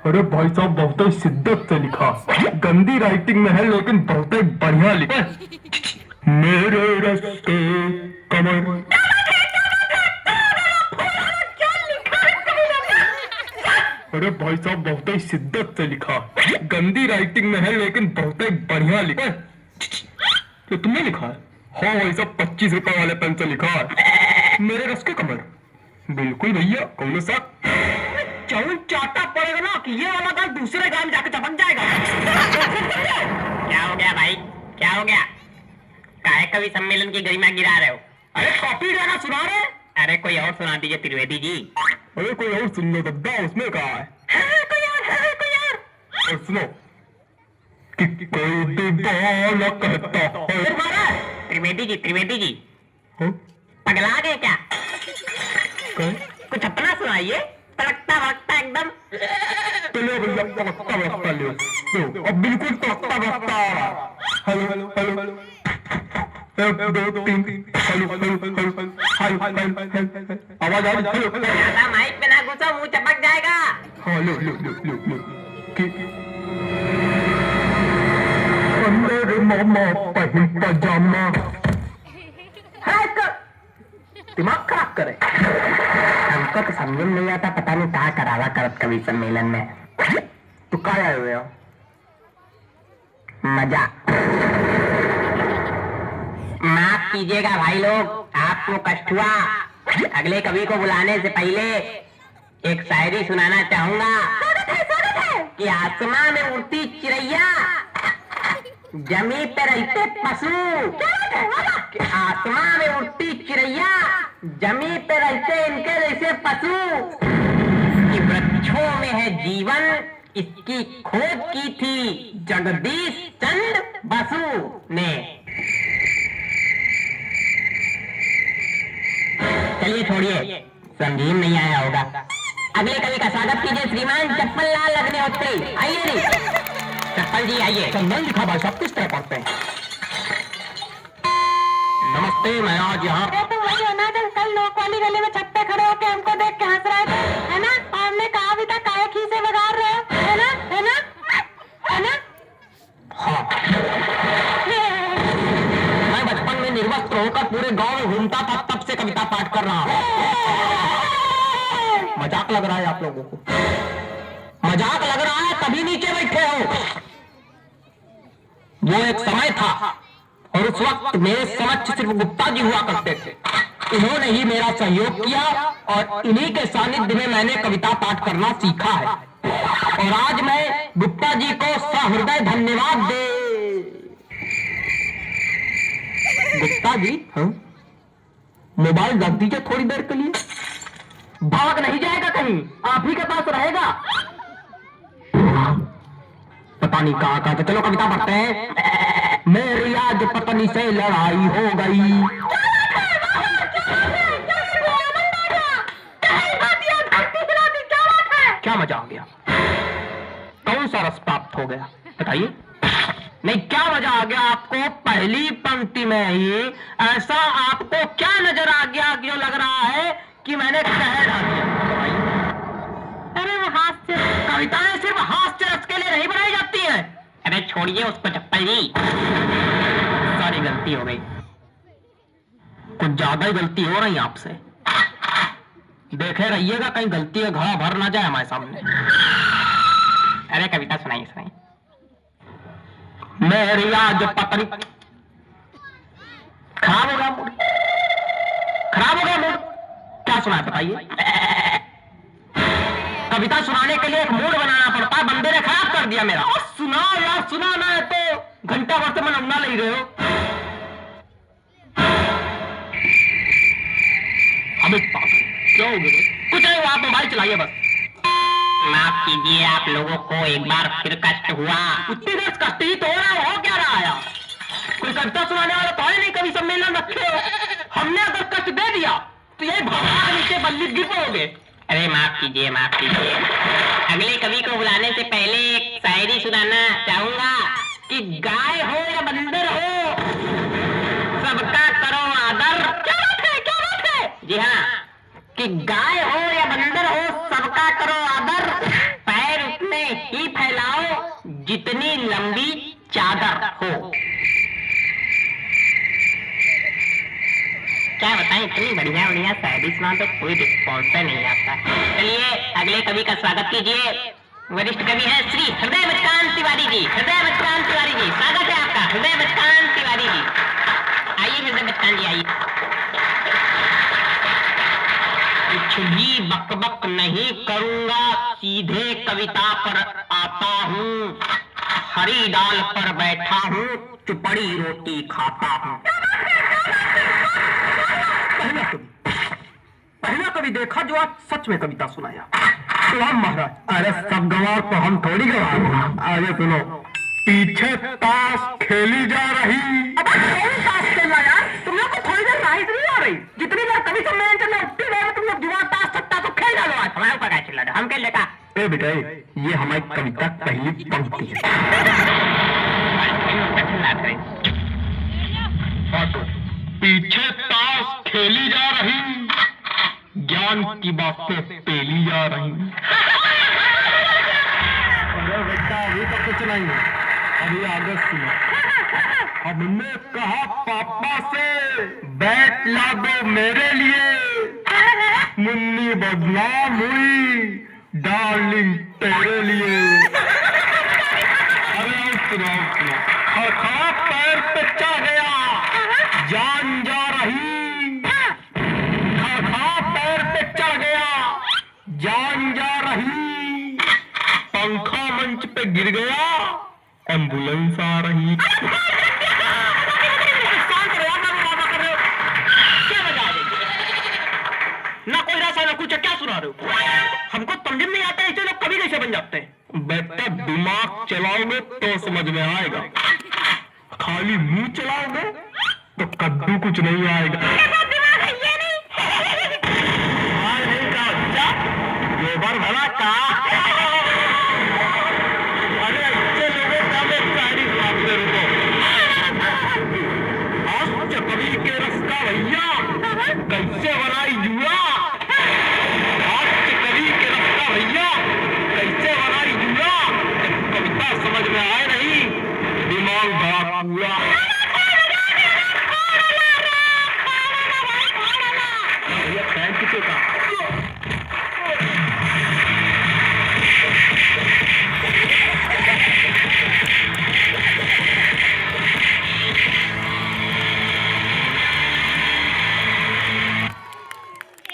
अरे भाई साहब बहुत ही शिद्दत से लिखा, गंदी राइटिंग में है लेकिन बहुत ही बढ़िया लिखा। मेरे रस्ते कमर। अरे भाई साहब बहुत ही शिद्दत से लिखा, गंदी राइटिंग में है लेकिन बहुत ही बढ़िया लिखा। तो तुमने लिखा है? हाँ भाई साहब 25 रुपए वाले पेन से लिखा है, मेरे रस के कमर। बिल्कुल भैया, कौन सा चावल चाटा पड़ेगा ना कि ये वाला गाल दूसरे गाल जाके चपक जाएगा। क्या हो गया भाई, क्या हो गया? काहे कवि सम्मेलन की गरिमा गिरा रहे हो? अरे कॉपी गाना सुना रहे? अरे कोई और सुना दीजिए त्रिवेदी जी। अरे कोई और सुन लो दद्दा, उसमें कहा है कोई और सुनो कि कोई दीवाना कहता है। त्रिवेदी जी, त्रिवेदी जी, हाँ? पगला गए क्या? कौन? कुछ अपना सुनाइए, तड़कता भड़कता एकदम। चलो भैया तड़कता भड़कता लो, अब बिल्कुल तड़कता भड़कता। हेलो हेलो हेलो हेलो, एक दो तीन, हेलो हेलो हेलो हेलो, आवाज आ रही है? ज्यादा माइक पे ना घुसो, मुंह चपक जाएगा। हाँ लो लो लो लो लो अंदर मामा पहन पजामा। है इसका दिमाग खराब करे। हमको तो समझ में नहीं आता, पता नहीं क्या करावा करत कवि सम्मेलन में। तो क्या आए हुए हो? मजा। माफ कीजिएगा भाई लोग, आपको कष्ट हुआ। अगले कवि को बुलाने से पहले एक शायरी सुनाना चाहूंगा कि आसमां में उड़ती चिड़ैया, जमी पे रहते पशु। आसमां में उड़ती चिड़ैया, जमी पे रहते इनके जैसे पशु। कि वृक्षों में है जीवन, इसकी खोज की थी जगदीश चंद्र बसु ने। चलिए छोड़िए, समझी नहीं आया होगा। अगले कवि का स्वागत कीजिए श्रीमान चप्पल लाल अग्निहोत्री। आइए जी चप्पल जी, आइए। चंदन लिखा भाई साहब किस तरह पढ़ते हैं? नमस्ते, मैं आज यहाँ। तो वही हो ना, जब कल लोक वाली गली में छत पे खड़े होके हमको देख के हंस रहे थे, है ना? आपने कहा भी था काहे खीसे बगाड़ रहे हो, है ना? है ना? है ना? हाँ, मैं बचपन में निर्वस्त्र होकर पूरे गांव में घूमता था, तब से कविता पाठ कर रहा हूँ। मजाक लग रहा है आप लोगों को? मजाक लग रहा है तभी नीचे बैठे हो। वो एक समय था और उस वक्त मेरे समक्ष सिर्फ गुप्ता जी हुआ करते थे। इन्होंने ही मेरा सहयोग किया और इन्हीं के सानिध्य में मैंने कविता पाठ करना सीखा है। और आज मैं गुप्ता जी को सहृदय धन्यवाद दे। गुप्ता जी, हाँ? मोबाइल रख दीजिए थोड़ी देर के लिए। भाग नहीं जाएगा कहीं, आप ही के पास रहेगा। पता नहीं कहाँ कहाँ। तो चलो कविता पढ़ते हैं। मेरी आज पत्नी से लड़ाई हो गई। क्या मजा आ गया? कौन सा रस प्राप्त हो गया बताइए? नहीं, क्या मजा आ गया आपको? पहली पंक्ति में ही ऐसा आपको क्या नजर आ गया जो लग रहा है कि मैंने कह डाल दिया? अरे वो हास्य। कविताएं सिर्फ हास्य रस के लिए नहीं बनाई जाती हैं। अरे छोड़िए उसको चप्पल जी। सारी गलती हो गई, कुछ ज्यादा ही गलती हो रही आपसे। देखे रहिएगा कहीं गलती का घड़ा भर ना जाए हमारे सामने। अरे कविता सुनाइए, सुनाइए। मेरी आज पत्नी। खराब हो गया मूड, खराब हो गया मूड। क्या सुना बताइए? कविता सुनाने के लिए एक मूड बनाना पड़ता है, बंदे ने खराब कर दिया मेरा। सुनाओ यार, सुनाना है तो घंटा भर से मैं नमना ले रहे हो। अबे पागल, क्या हो गया? कुछ नहीं, आप मोबाइल चलाइए बस। माफ कीजिए, आप लोगों को एक बार फिर कष्ट हुआ। उतनी देर कष्ट ही तो हो रहा हो क्या रहा है? कोई कविता सुनाने वाला तो है नहीं, कवि सम्मेलन रखे हो। हमने अगर कष्ट दे दिया तो यही भगवान नीचे बल्ली गिर पड़ोगे। अरे माफ कीजिए, माफ कीजिए। अगले कवि को बुलाने से पहले एक शायरी सुनाना चाहूंगा कि गाय हो या बंदर हो, सबका करो आदर। क्या बात है, क्या बात है? जी हाँ, कि गाय हो या बंदर हो, सबका करो आदर। पैर उठने जितनी लंबी चादर हो। क्या बताएं, इतनी बढ़िया बढ़िया शायरी सुना तो कोई रिस्पॉन्स नहीं आता। चलिए अगले कवि का स्वागत कीजिए। वरिष्ठ कवि है श्री हृदय बचकान तिवारी जी। हृदय बचकान तिवारी जी, स्वागत है आपका। हृदय बचकान तिवारी जी, आइए हृदय बचकान जी, आइए। कुछ भी बकबक नहीं करूंगा, सीधे कविता पर आता हूँ। हरी डाल पर बैठा हूँ, चुपड़ी रोटी खाता हूँ। पहला कवि देखा जो आज सच में कविता सुनाया। सलाम महाराज। अरे सब गवार तो हम थोड़ी गवार। आगे सुनो। पीछे ताश खेली जा रही। अब ताश खेलना यार, तुम लोग को थोड़ी देर राहत नहीं आ रही। जितनी देर कवि सम्मेलन चल रहा है तुम लोग जुआ ताश सट्टा तो खेल डालो। आज हमारे ऊपर चिल्ला दो, हम खेल लेगा। ए बेटा, ये हमारी कविता पहली पंक्ति है। पीछे ताश खेली जा रही, ज्ञान की बातें पेली जा रही। अरे बेटा, अभी तो कुछ नहीं है, अभी आगे सुनो। हमने कहा पापा से बैट ला दो मेरे लिए, मुन्नी बदनाम हुई डार्लिंग तेरे लिए। अरे सुनो सुनो। खा पैर पे चा गया, जान जा रही। खा पैर पे चा गया, जान जा रही। पंखा मंच पे गिर गया, एम्बुलेंस आ रही। ना कोई रास्ता ना कुछ, क्या सुना रहे हो? हमको समझ नहीं आता है, लोग कभी कैसे बन जाते हैं। बेटा दिमाग चलाओगे तो समझ में आएगा, खाली मुंह चलाओगे तो कद्दू कुछ नहीं आएगा। गोबर भला का